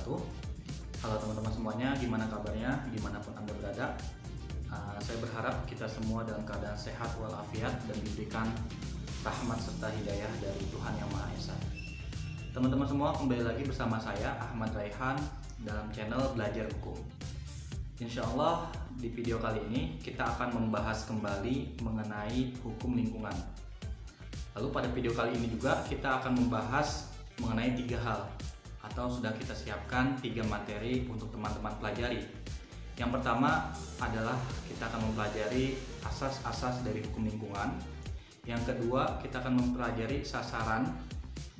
wabarakatuh. Halo teman-teman semuanya, gimana kabarnya dimanapun Anda berada. Saya berharap kita semua dalam keadaan sehat walafiat dan diberikan rahmat serta hidayah dari Tuhan Yang Maha Esa. Teman-teman semua, kembali lagi bersama saya Ahmad Raihan dalam channel Belajar Hukum. Insya Allah di video kali ini kita akan membahas kembali mengenai hukum lingkungan. Lalu pada video kali ini juga kita akan membahas mengenai 3 hal, atau sudah kita siapkan 3 materi untuk teman-teman pelajari. Yang pertama adalah kita akan mempelajari asas-asas dari hukum lingkungan. Yang kedua, kita akan mempelajari sasaran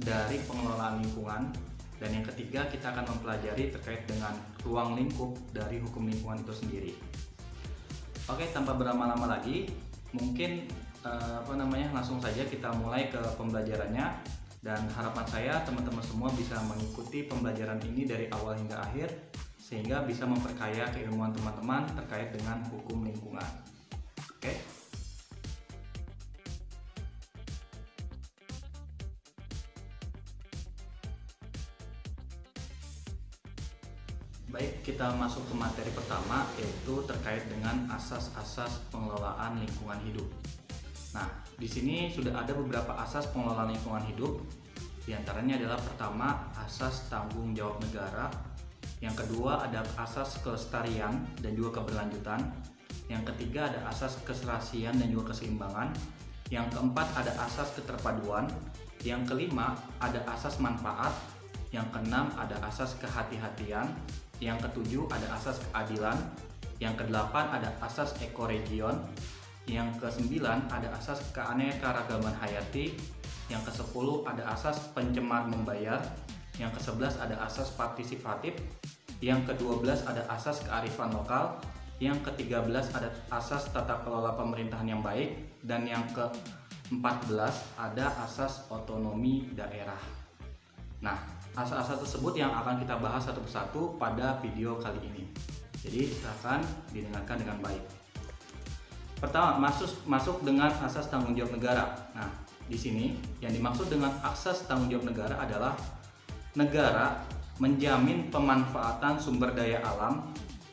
dari pengelolaan lingkungan. Dan yang ketiga, kita akan mempelajari terkait dengan ruang lingkup dari hukum lingkungan itu sendiri. Oke, tanpa berlama-lama lagi, mungkin langsung saja kita mulai ke pembelajarannya. Dan harapan saya teman-teman semua bisa mengikuti pembelajaran ini dari awal hingga akhir, sehingga bisa memperkaya keilmuan teman-teman terkait dengan hukum lingkungan. Oke? Baik, kita masuk ke materi pertama, yaitu terkait dengan asas-asas pengelolaan lingkungan hidup. Nah, di sini sudah ada beberapa asas pengelolaan lingkungan hidup. Di antaranya adalah pertama, asas tanggung jawab negara. Yang kedua ada asas kelestarian dan juga keberlanjutan. Yang ketiga ada asas keserasian dan juga keseimbangan. Yang keempat ada asas keterpaduan. Yang kelima ada asas manfaat. Yang keenam ada asas kehati-hatian. Yang ketujuh ada asas keadilan. Yang kedelapan ada asas ekoregion. Yang ke-9 ada asas keanekaragaman hayati. Yang ke-10 ada asas pencemar membayar. Yang ke-11 ada asas partisipatif. Yang ke-12 ada asas kearifan lokal. Yang ke-13 ada asas tata kelola pemerintahan yang baik. Dan yang ke-14 ada asas otonomi daerah. Nah, asas-asas tersebut yang akan kita bahas satu persatu pada video kali ini. Jadi silakan didengarkan dengan baik. Pertama, masuk dengan asas tanggung jawab negara. Nah, di sini yang dimaksud dengan asas tanggung jawab negara adalah negara menjamin pemanfaatan sumber daya alam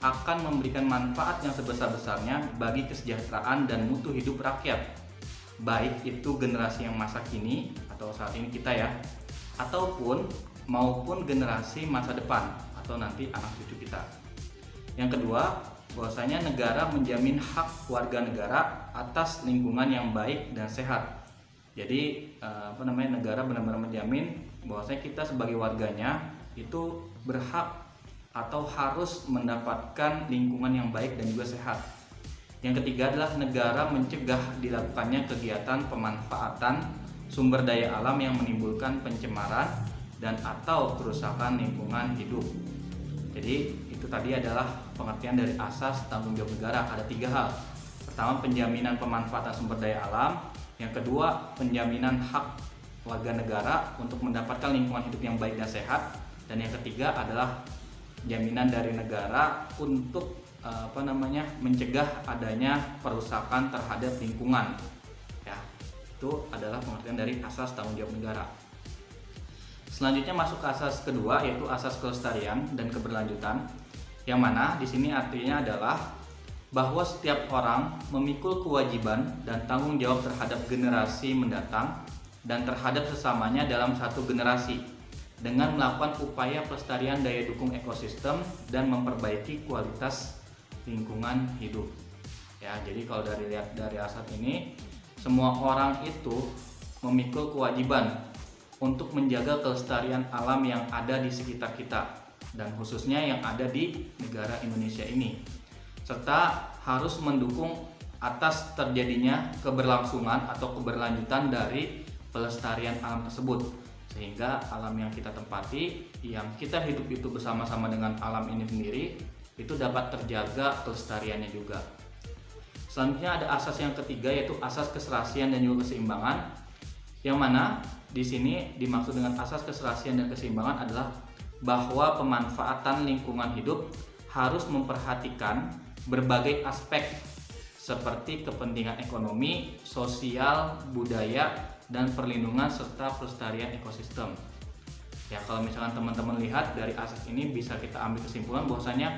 akan memberikan manfaat yang sebesar-besarnya bagi kesejahteraan dan mutu hidup rakyat, baik itu generasi yang masa kini atau saat ini kita ya, ataupun maupun generasi masa depan atau nanti anak cucu kita. Yang kedua, bahwasanya negara menjamin hak warga negara atas lingkungan yang baik dan sehat. Jadi negara benar-benar menjamin bahwasanya kita sebagai warganya itu berhak atau harus mendapatkan lingkungan yang baik dan juga sehat. Yang ketiga adalah negara mencegah dilakukannya kegiatan pemanfaatan sumber daya alam yang menimbulkan pencemaran dan atau kerusakan lingkungan hidup. Jadi itu tadi adalah pengertian dari asas tanggung jawab negara. Ada 3 hal. Pertama, penjaminan pemanfaatan sumber daya alam. Yang kedua, penjaminan hak warga negara untuk mendapatkan lingkungan hidup yang baik dan sehat. Dan yang ketiga adalah jaminan dari negara untuk mencegah adanya perusakan terhadap lingkungan. Ya, itu adalah pengertian dari asas tanggung jawab negara. Selanjutnya masuk ke asas kedua, yaitu asas kelestarian dan keberlanjutan. Yang mana di sini artinya adalah bahwa setiap orang memikul kewajiban dan tanggung jawab terhadap generasi mendatang dan terhadap sesamanya dalam satu generasi dengan melakukan upaya pelestarian daya dukung ekosistem dan memperbaiki kualitas lingkungan hidup. Ya, jadi kalau lihat dari asas ini, semua orang itu memikul kewajiban untuk menjaga kelestarian alam yang ada di sekitar kita dan khususnya yang ada di negara Indonesia ini, serta harus mendukung atas terjadinya keberlangsungan atau keberlanjutan dari pelestarian alam tersebut, sehingga alam yang kita tempati, yang kita hidup itu bersama-sama dengan alam ini sendiri, itu dapat terjaga kelestariannya juga. Selanjutnya ada asas yang ketiga, yaitu asas keserasian dan juga keseimbangan, yang mana di sini dimaksud dengan asas keserasian dan keseimbangan adalah bahwa pemanfaatan lingkungan hidup harus memperhatikan berbagai aspek seperti kepentingan ekonomi, sosial, budaya, dan perlindungan serta pelestarian ekosistem. Ya, kalau misalkan teman-teman lihat dari asas ini bisa kita ambil kesimpulan bahwasanya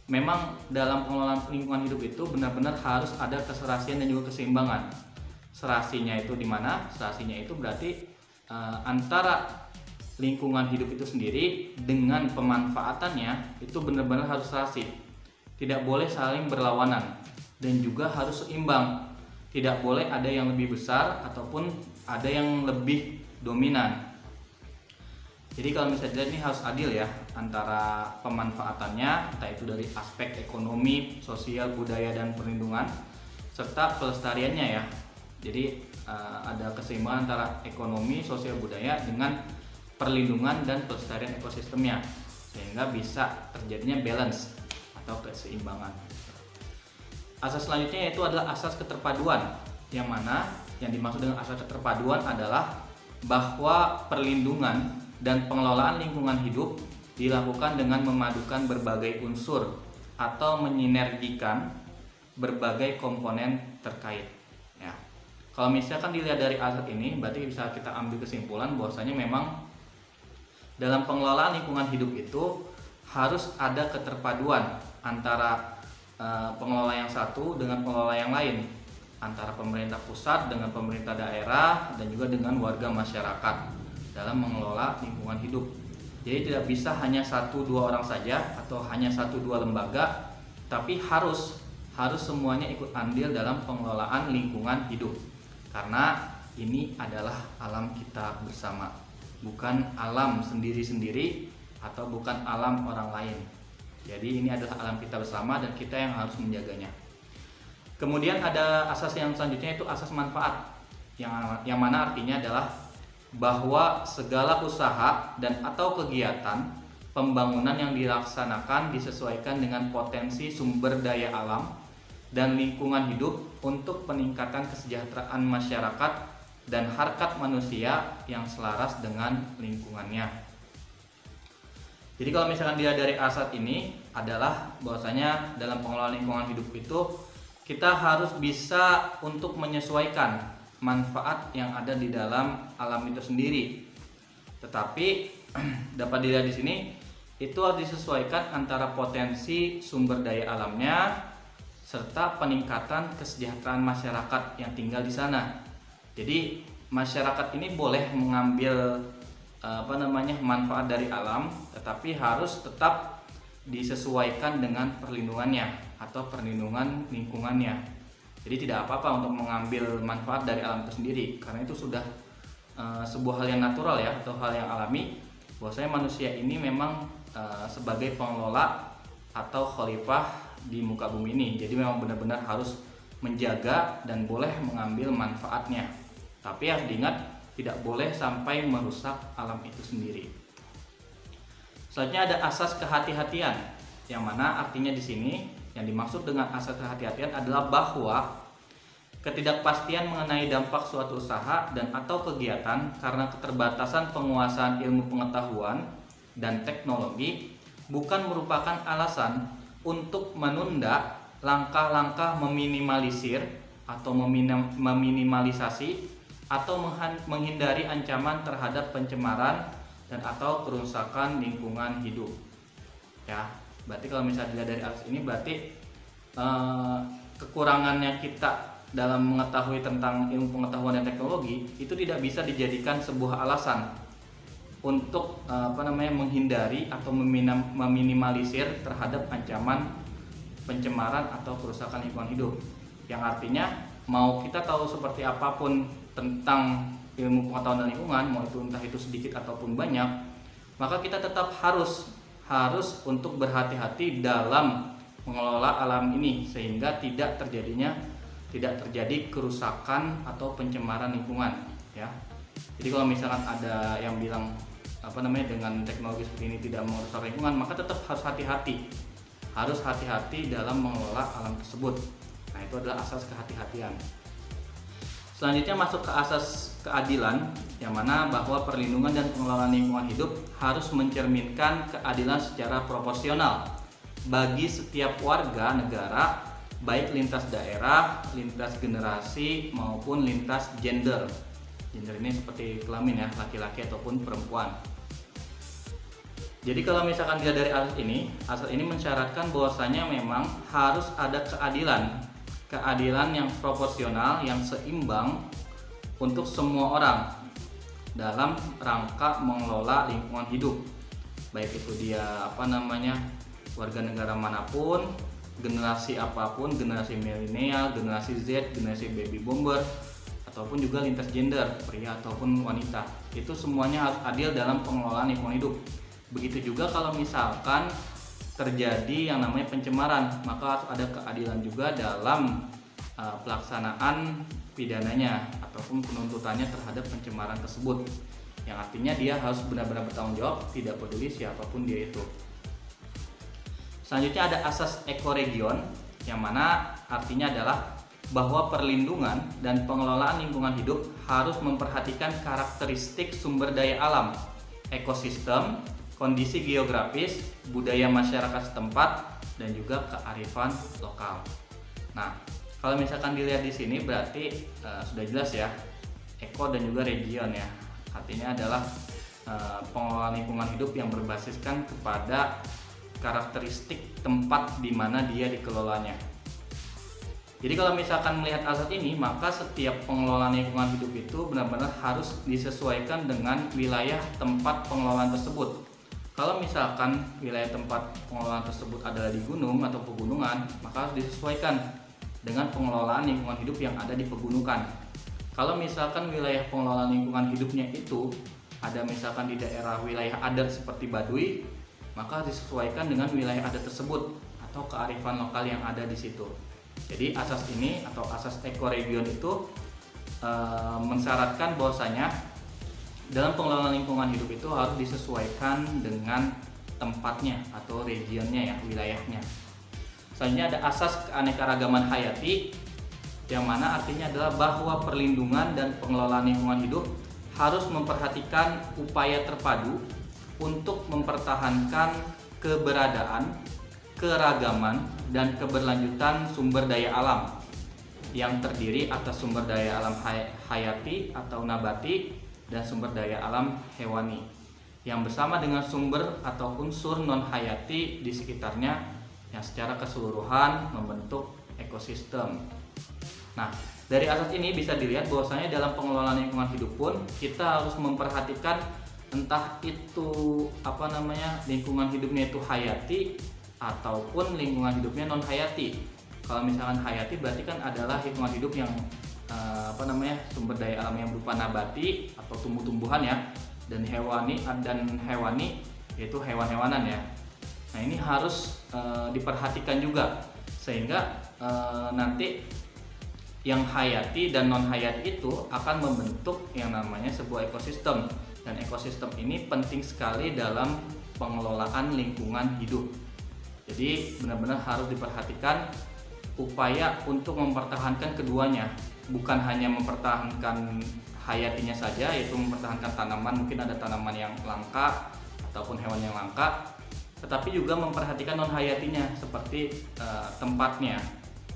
memang dalam pengelolaan lingkungan hidup itu benar-benar harus ada keserasian dan juga keseimbangan. Serasinya itu di mana? Serasinya itu berarti antara lingkungan hidup itu sendiri dengan pemanfaatannya itu benar-benar harus serasi. Tidak boleh saling berlawanan dan juga harus seimbang. Tidak boleh ada yang lebih besar ataupun ada yang lebih dominan. Jadi kalau misalnya ini harus adil ya antara pemanfaatannya, entah itu dari aspek ekonomi, sosial, budaya, dan perlindungan, serta pelestariannya ya. Jadi ada keseimbangan antara ekonomi, sosial, budaya dengan perlindungan dan pelestarian ekosistemnya, sehingga bisa terjadinya balance atau keseimbangan. Asas selanjutnya yaitu adalah asas keterpaduan, yang mana yang dimaksud dengan asas keterpaduan adalah bahwa perlindungan dan pengelolaan lingkungan hidup dilakukan dengan memadukan berbagai unsur atau menyinergikan berbagai komponen terkait. Ya. Kalau misalkan dilihat dari asas ini, berarti bisa kita ambil kesimpulan bahwasanya memang dalam pengelolaan lingkungan hidup itu harus ada keterpaduan antara pengelola yang satu dengan pengelola yang lain, antara pemerintah pusat dengan pemerintah daerah dan juga dengan warga masyarakat dalam mengelola lingkungan hidup. Jadi tidak bisa hanya 1-2 orang saja atau hanya 1-2 lembaga, tapi harus semuanya ikut andil dalam pengelolaan lingkungan hidup. Karena ini adalah alam kita bersama, bukan alam sendiri-sendiri atau bukan alam orang lain. Jadi ini adalah alam kita bersama dan kita yang harus menjaganya. Kemudian ada asas yang selanjutnya, itu asas manfaat, yang mana artinya adalah bahwa segala usaha dan atau kegiatan pembangunan yang dilaksanakan disesuaikan dengan potensi sumber daya alam dan lingkungan hidup untuk peningkatan kesejahteraan masyarakat dan harkat manusia yang selaras dengan lingkungannya. Jadi kalau misalkan dilihat dari asas ini adalah bahwasanya dalam pengelolaan lingkungan hidup itu kita harus bisa untuk menyesuaikan manfaat yang ada di dalam alam itu sendiri. Tetapi dapat dilihat di sini itu harus disesuaikan antara potensi sumber daya alamnya serta peningkatan kesejahteraan masyarakat yang tinggal di sana. Jadi masyarakat ini boleh mengambil manfaat dari alam, tetapi harus tetap disesuaikan dengan perlindungannya atau perlindungan lingkungannya. Jadi tidak apa-apa untuk mengambil manfaat dari alam itu sendiri, karena itu sudah sebuah hal yang natural ya, atau hal yang alami, bahwasanya manusia ini memang sebagai pengelola atau khalifah di muka bumi ini. Jadi memang benar-benar harus menjaga dan boleh mengambil manfaatnya, tapi harus diingat tidak boleh sampai merusak alam itu sendiri. Selanjutnya ada asas kehati-hatian, yang mana artinya di sini yang dimaksud dengan asas kehati-hatian adalah bahwa ketidakpastian mengenai dampak suatu usaha dan atau kegiatan karena keterbatasan penguasaan ilmu pengetahuan dan teknologi bukan merupakan alasan untuk menunda langkah-langkah meminimalisir atau meminimalisasi atau menghindari ancaman terhadap pencemaran dan atau kerusakan lingkungan hidup. Ya, berarti kalau misalnya dilihat dari asas ini berarti kekurangannya kita dalam mengetahui tentang ilmu pengetahuan dan teknologi itu tidak bisa dijadikan sebuah alasan untuk menghindari atau meminimalisir terhadap ancaman pencemaran atau kerusakan lingkungan hidup. Yang artinya mau kita tahu seperti apapun tentang ilmu pengetahuan dan lingkungan, mau itu entah itu sedikit ataupun banyak, maka kita tetap harus untuk berhati-hati dalam mengelola alam ini sehingga tidak terjadi kerusakan atau pencemaran lingkungan ya. Jadi kalau misalkan ada yang bilang dengan teknologi seperti ini tidak merusak lingkungan, maka tetap harus hati-hati dalam mengelola alam tersebut. Nah, itu adalah asas kehati-hatian. Selanjutnya masuk ke asas keadilan, yang mana bahwa perlindungan dan pengelolaan lingkungan hidup harus mencerminkan keadilan secara proporsional bagi setiap warga negara, baik lintas daerah, lintas generasi maupun lintas gender. Gender ini seperti kelamin ya, laki-laki ataupun perempuan. Jadi kalau misalkan dia dari asas ini mensyaratkan bahwasanya memang harus ada keadilan yang proporsional, yang seimbang untuk semua orang dalam rangka mengelola lingkungan hidup. Baik itu dia warga negara manapun, generasi apapun, generasi milenial, generasi Z, generasi baby boomer, ataupun juga lintas gender, pria ataupun wanita. Itu semuanya harus adil dalam pengelolaan lingkungan hidup. Begitu juga kalau misalkan terjadi yang namanya pencemaran, maka harus ada keadilan juga dalam pelaksanaan pidananya ataupun penuntutannya terhadap pencemaran tersebut. Yang artinya dia harus benar-benar bertanggung jawab, tidak peduli siapapun dia itu. Selanjutnya ada asas ekoregion, yang mana artinya adalah bahwa perlindungan dan pengelolaan lingkungan hidup harus memperhatikan karakteristik sumber daya alam, ekosistem, kondisi geografis, budaya masyarakat setempat, dan juga kearifan lokal. Nah, kalau misalkan dilihat di sini berarti sudah jelas ya, eko dan juga region ya. Artinya adalah pengelolaan lingkungan hidup yang berbasiskan kepada karakteristik tempat di mana dia dikelolanya. Jadi kalau misalkan melihat asas ini, maka setiap pengelolaan lingkungan hidup itu benar-benar harus disesuaikan dengan wilayah tempat pengelolaan tersebut. Kalau misalkan wilayah tempat pengelolaan tersebut adalah di gunung atau pegunungan, maka harus disesuaikan dengan pengelolaan lingkungan hidup yang ada di pegunungan. Kalau misalkan wilayah pengelolaan lingkungan hidupnya itu ada misalkan di daerah wilayah adat seperti Baduy, maka harus disesuaikan dengan wilayah adat tersebut atau kearifan lokal yang ada di situ. Jadi asas ini atau asas ekoregion itu mensyaratkan bahwasanya dalam pengelolaan lingkungan hidup itu harus disesuaikan dengan tempatnya atau regionnya ya, wilayahnya. Selanjutnya ada asas keanekaragaman hayati, yang mana artinya adalah bahwa perlindungan dan pengelolaan lingkungan hidup harus memperhatikan upaya terpadu untuk mempertahankan keberadaan, keragaman, dan keberlanjutan sumber daya alam yang terdiri atas sumber daya alam hayati atau nabati dan sumber daya alam hewani yang bersama dengan sumber atau unsur non-hayati di sekitarnya yang secara keseluruhan membentuk ekosistem. Nah, dari asas ini bisa dilihat bahwasanya dalam pengelolaan lingkungan hidup pun kita harus memperhatikan entah itu lingkungan hidupnya itu hayati ataupun lingkungan hidupnya non-hayati. Kalau misalkan hayati berarti kan adalah lingkungan hidup yang sumber daya alam yang berupa nabati atau tumbuh-tumbuhan ya, dan hewani yaitu hewan-hewanan ya. Nah, ini harus diperhatikan juga sehingga nanti yang hayati dan non hayati itu akan membentuk yang namanya sebuah ekosistem, dan ekosistem ini penting sekali dalam pengelolaan lingkungan hidup. Jadi benar-benar harus diperhatikan upaya untuk mempertahankan keduanya, bukan hanya mempertahankan hayatinya saja, yaitu mempertahankan tanaman, mungkin ada tanaman yang langka ataupun hewan yang langka, tetapi juga memperhatikan non hayatinya seperti tempatnya.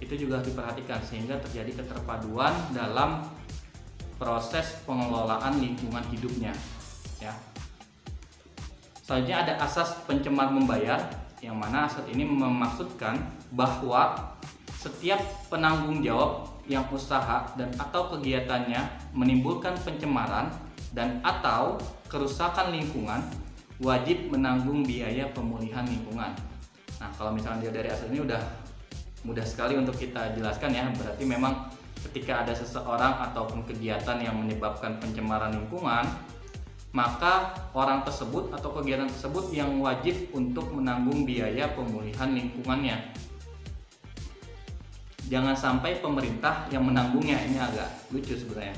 Itu juga harus diperhatikan sehingga terjadi keterpaduan dalam proses pengelolaan lingkungan hidupnya ya. Selanjutnya ada asas pencemar membayar, yang mana asas ini memaksudkan bahwa setiap penanggung jawab yang usaha dan atau kegiatannya menimbulkan pencemaran dan atau kerusakan lingkungan wajib menanggung biaya pemulihan lingkungan. Nah, kalau misalnya dia dari asas ini udah mudah sekali untuk kita jelaskan ya. Berarti memang ketika ada seseorang ataupun kegiatan yang menyebabkan pencemaran lingkungan, maka orang tersebut atau kegiatan tersebut yang wajib untuk menanggung biaya pemulihan lingkungannya. Jangan sampai pemerintah yang menanggungnya, ini agak lucu sebenarnya.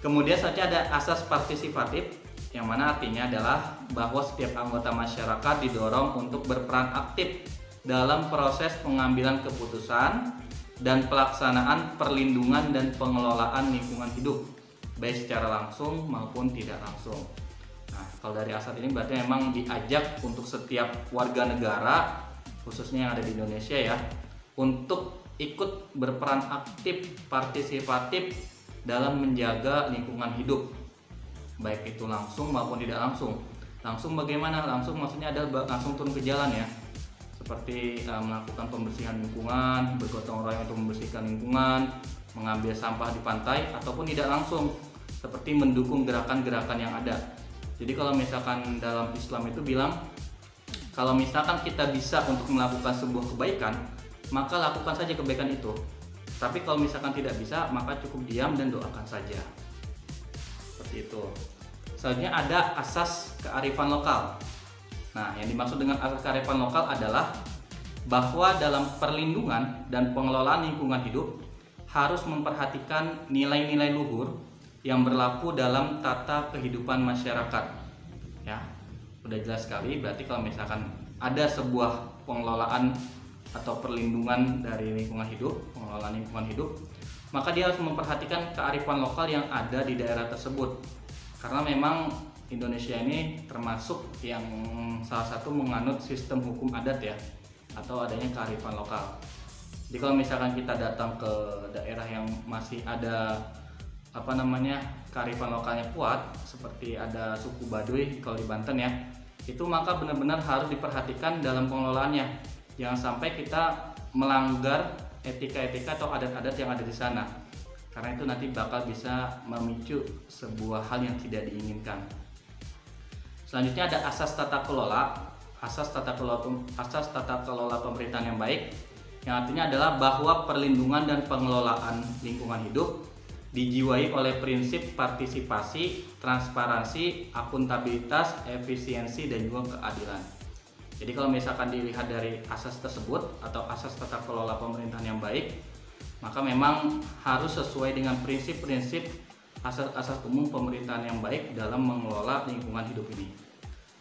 Kemudian saja ada asas partisipatif, yang mana artinya adalah bahwa setiap anggota masyarakat didorong untuk berperan aktif dalam proses pengambilan keputusan dan pelaksanaan perlindungan dan pengelolaan lingkungan hidup, baik secara langsung maupun tidak langsung. Nah, kalau dari asas ini berarti memang diajak untuk setiap warga negara, khususnya yang ada di Indonesia ya, untuk ikut berperan aktif, partisipatif dalam menjaga lingkungan hidup, baik itu langsung maupun tidak langsung. Langsung bagaimana? Langsung maksudnya adalah langsung turun ke jalan ya. Seperti melakukan pembersihan lingkungan, bergotong royong untuk membersihkan lingkungan, mengambil sampah di pantai, ataupun tidak langsung seperti mendukung gerakan-gerakan yang ada. Jadi kalau misalkan dalam Islam itu bilang, kalau misalkan kita bisa untuk melakukan sebuah kebaikan, maka lakukan saja kebaikan itu. Tapi kalau misalkan tidak bisa, maka cukup diam dan doakan saja. Seperti itu. Selanjutnya ada asas kearifan lokal. Nah, yang dimaksud dengan asas kearifan lokal adalah bahwa dalam perlindungan dan pengelolaan lingkungan hidup harus memperhatikan nilai-nilai luhur yang berlaku dalam tata kehidupan masyarakat. Ya, udah jelas sekali. Berarti kalau misalkan ada sebuah pengelolaan atau perlindungan dari lingkungan hidup, pengelolaan lingkungan hidup, maka dia harus memperhatikan kearifan lokal yang ada di daerah tersebut. Karena memang Indonesia ini termasuk yang salah satu menganut sistem hukum adat ya, atau adanya kearifan lokal. Jadi kalau misalkan kita datang ke daerah yang masih ada kearifan lokalnya kuat, seperti ada suku Baduy kalau di Banten ya, itu maka benar-benar harus diperhatikan dalam pengelolaannya. Jangan sampai kita melanggar etika-etika atau adat-adat yang ada di sana, karena itu nanti bakal bisa memicu sebuah hal yang tidak diinginkan. Selanjutnya ada asas tata kelola. Asas tata kelola pemerintahan yang baik, yang artinya adalah bahwa perlindungan dan pengelolaan lingkungan hidup dijiwai oleh prinsip partisipasi, transparansi, akuntabilitas, efisiensi, dan juga keadilan. Jadi kalau misalkan dilihat dari asas tersebut atau asas tata kelola pemerintahan yang baik, maka memang harus sesuai dengan prinsip-prinsip asas-asas umum pemerintahan yang baik dalam mengelola lingkungan hidup ini.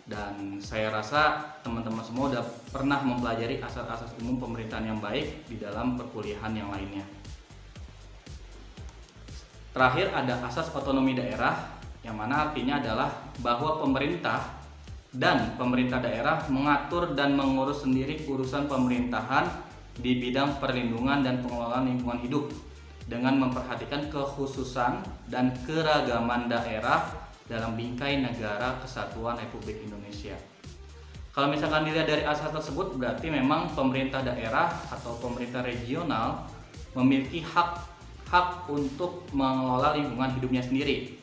Dan saya rasa teman-teman semua sudah pernah mempelajari asas-asas umum pemerintahan yang baik di dalam perkuliahan yang lainnya. Terakhir ada asas otonomi daerah, yang mana artinya adalah bahwa pemerintah dan pemerintah daerah mengatur dan mengurus sendiri urusan pemerintahan di bidang perlindungan dan pengelolaan lingkungan hidup dengan memperhatikan kekhususan dan keragaman daerah dalam bingkai negara kesatuan Republik Indonesia. Kalau misalkan dilihat dari asas tersebut, berarti memang pemerintah daerah atau pemerintah regional memiliki hak untuk mengelola lingkungan hidupnya sendiri.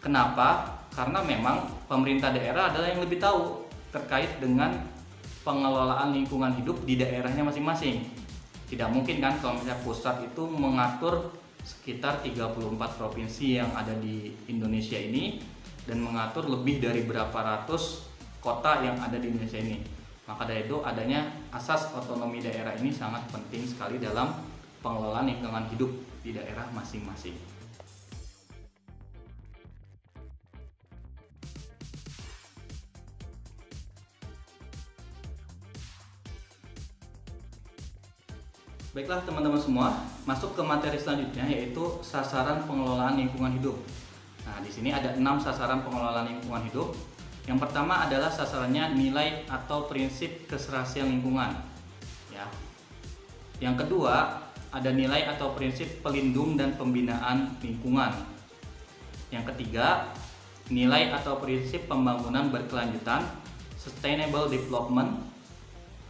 Kenapa? Karena memang pemerintah daerah adalah yang lebih tahu terkait dengan pengelolaan lingkungan hidup di daerahnya masing-masing. Tidak mungkin kan kalau misalnya pusat itu mengatur sekitar 34 provinsi yang ada di Indonesia ini dan mengatur lebih dari berapa ratus kota yang ada di Indonesia ini. Maka dari itu adanya asas otonomi daerah ini sangat penting sekali dalam pengelolaan lingkungan hidup di daerah masing-masing. Baiklah teman-teman semua, masuk ke materi selanjutnya yaitu sasaran pengelolaan lingkungan hidup. Nah, di sini ada 6 sasaran pengelolaan lingkungan hidup. Yang pertama adalah sasarannya nilai atau prinsip keserasian lingkungan. Ya. Yang kedua ada nilai atau prinsip pelindung dan pembinaan lingkungan. Yang ketiga, nilai atau prinsip pembangunan berkelanjutan, sustainable development.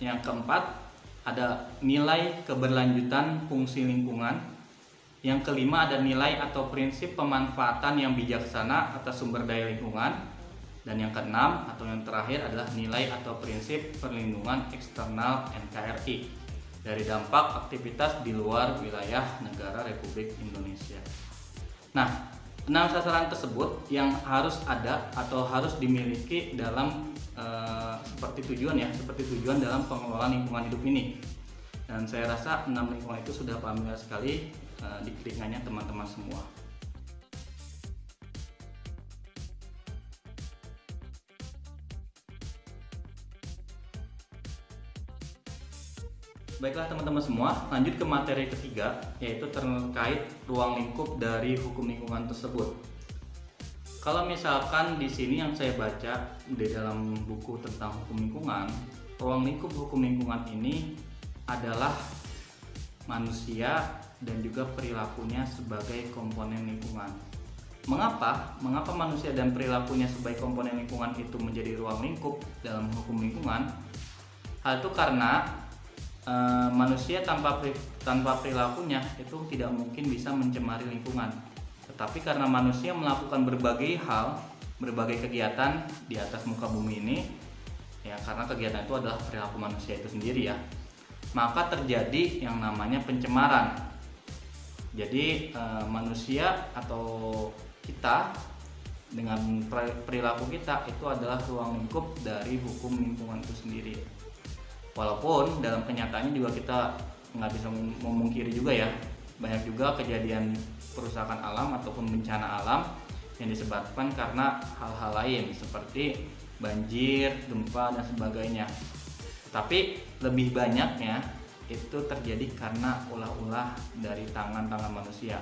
Yang keempat, ada nilai keberlanjutan fungsi lingkungan. Yang kelima ada nilai atau prinsip pemanfaatan yang bijaksana atas sumber daya lingkungan. Dan yang keenam atau yang terakhir adalah nilai atau prinsip perlindungan eksternal NKRI dari dampak aktivitas di luar wilayah negara Republik Indonesia. Nah, 6 sasaran tersebut yang harus ada atau harus dimiliki dalam seperti tujuan dalam pengelolaan lingkungan hidup ini. Dan saya rasa 6 lingkungan itu sudah familiar sekali di telinganya teman-teman semua. Baiklah teman-teman semua, lanjut ke materi ketiga, yaitu terkait ruang lingkup dari hukum lingkungan tersebut. Kalau misalkan di sini yang saya baca di dalam buku tentang hukum lingkungan, ruang lingkup hukum lingkungan ini adalah manusia dan juga perilakunya sebagai komponen lingkungan. Mengapa manusia dan perilakunya sebagai komponen lingkungan itu menjadi ruang lingkup dalam hukum lingkungan? Hal itu karena manusia tanpa perilakunya itu tidak mungkin bisa mencemari lingkungan. Tetapi karena manusia melakukan berbagai hal, berbagai kegiatan di atas muka bumi ini, ya karena kegiatan itu adalah perilaku manusia itu sendiri ya, maka terjadi yang namanya pencemaran. Jadi manusia atau kita dengan perilaku kita itu adalah ruang lingkup dari hukum lingkungan itu sendiri. Walaupun dalam kenyataannya juga kita nggak bisa memungkiri juga ya, banyak juga kejadian perusakan alam ataupun bencana alam yang disebabkan karena hal-hal lain seperti banjir, gempa dan sebagainya. Tapi lebih banyaknya itu terjadi karena ulah-ulah dari tangan-tangan manusia.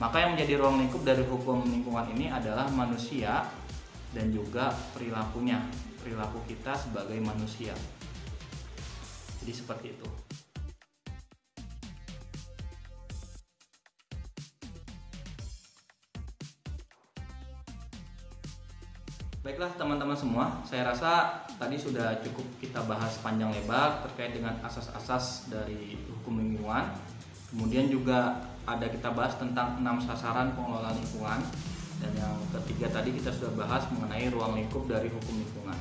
Maka yang menjadi ruang lingkup dari hukum lingkungan ini adalah manusia dan juga perilakunya, perilaku kita sebagai manusia. Jadi seperti itu. Baiklah teman-teman semua, saya rasa tadi sudah cukup kita bahas panjang lebar terkait dengan asas-asas dari hukum lingkungan. Kemudian juga ada kita bahas tentang 6 sasaran pengelolaan lingkungan. Dan yang ketiga tadi kita sudah bahas mengenai ruang lingkup dari hukum lingkungan.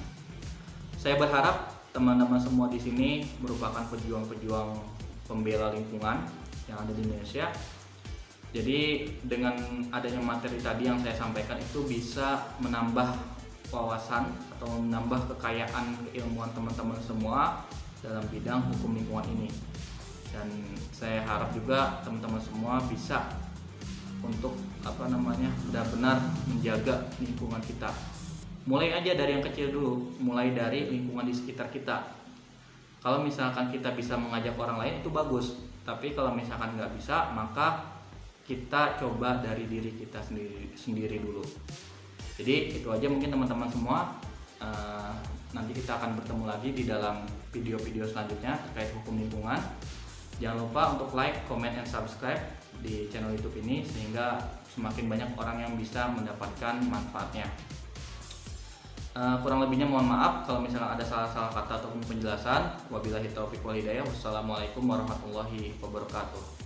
Saya berharap teman-teman semua di sini merupakan pejuang-pejuang pembela lingkungan yang ada di Indonesia. Jadi dengan adanya materi tadi yang saya sampaikan itu bisa menambah wawasan atau menambah kekayaan keilmuan teman-teman semua dalam bidang hukum lingkungan ini. Dan saya harap juga teman-teman semua bisa untuk benar-benar menjaga lingkungan kita. Mulai aja dari yang kecil dulu, mulai dari lingkungan di sekitar kita. Kalau misalkan kita bisa mengajak orang lain itu bagus, tapi kalau misalkan nggak bisa, maka kita coba dari diri kita sendiri dulu. Jadi itu aja mungkin teman-teman semua. Nanti kita akan bertemu lagi di dalam video-video selanjutnya terkait hukum lingkungan. Jangan lupa untuk like, comment, and subscribe di channel YouTube ini sehingga semakin banyak orang yang bisa mendapatkan manfaatnya. Kurang lebihnya mohon maaf kalau misalnya ada salah-salah kata ataupun penjelasan. Wabillahi taufiq wal hidayah. Wassalamualaikum warahmatullahi wabarakatuh.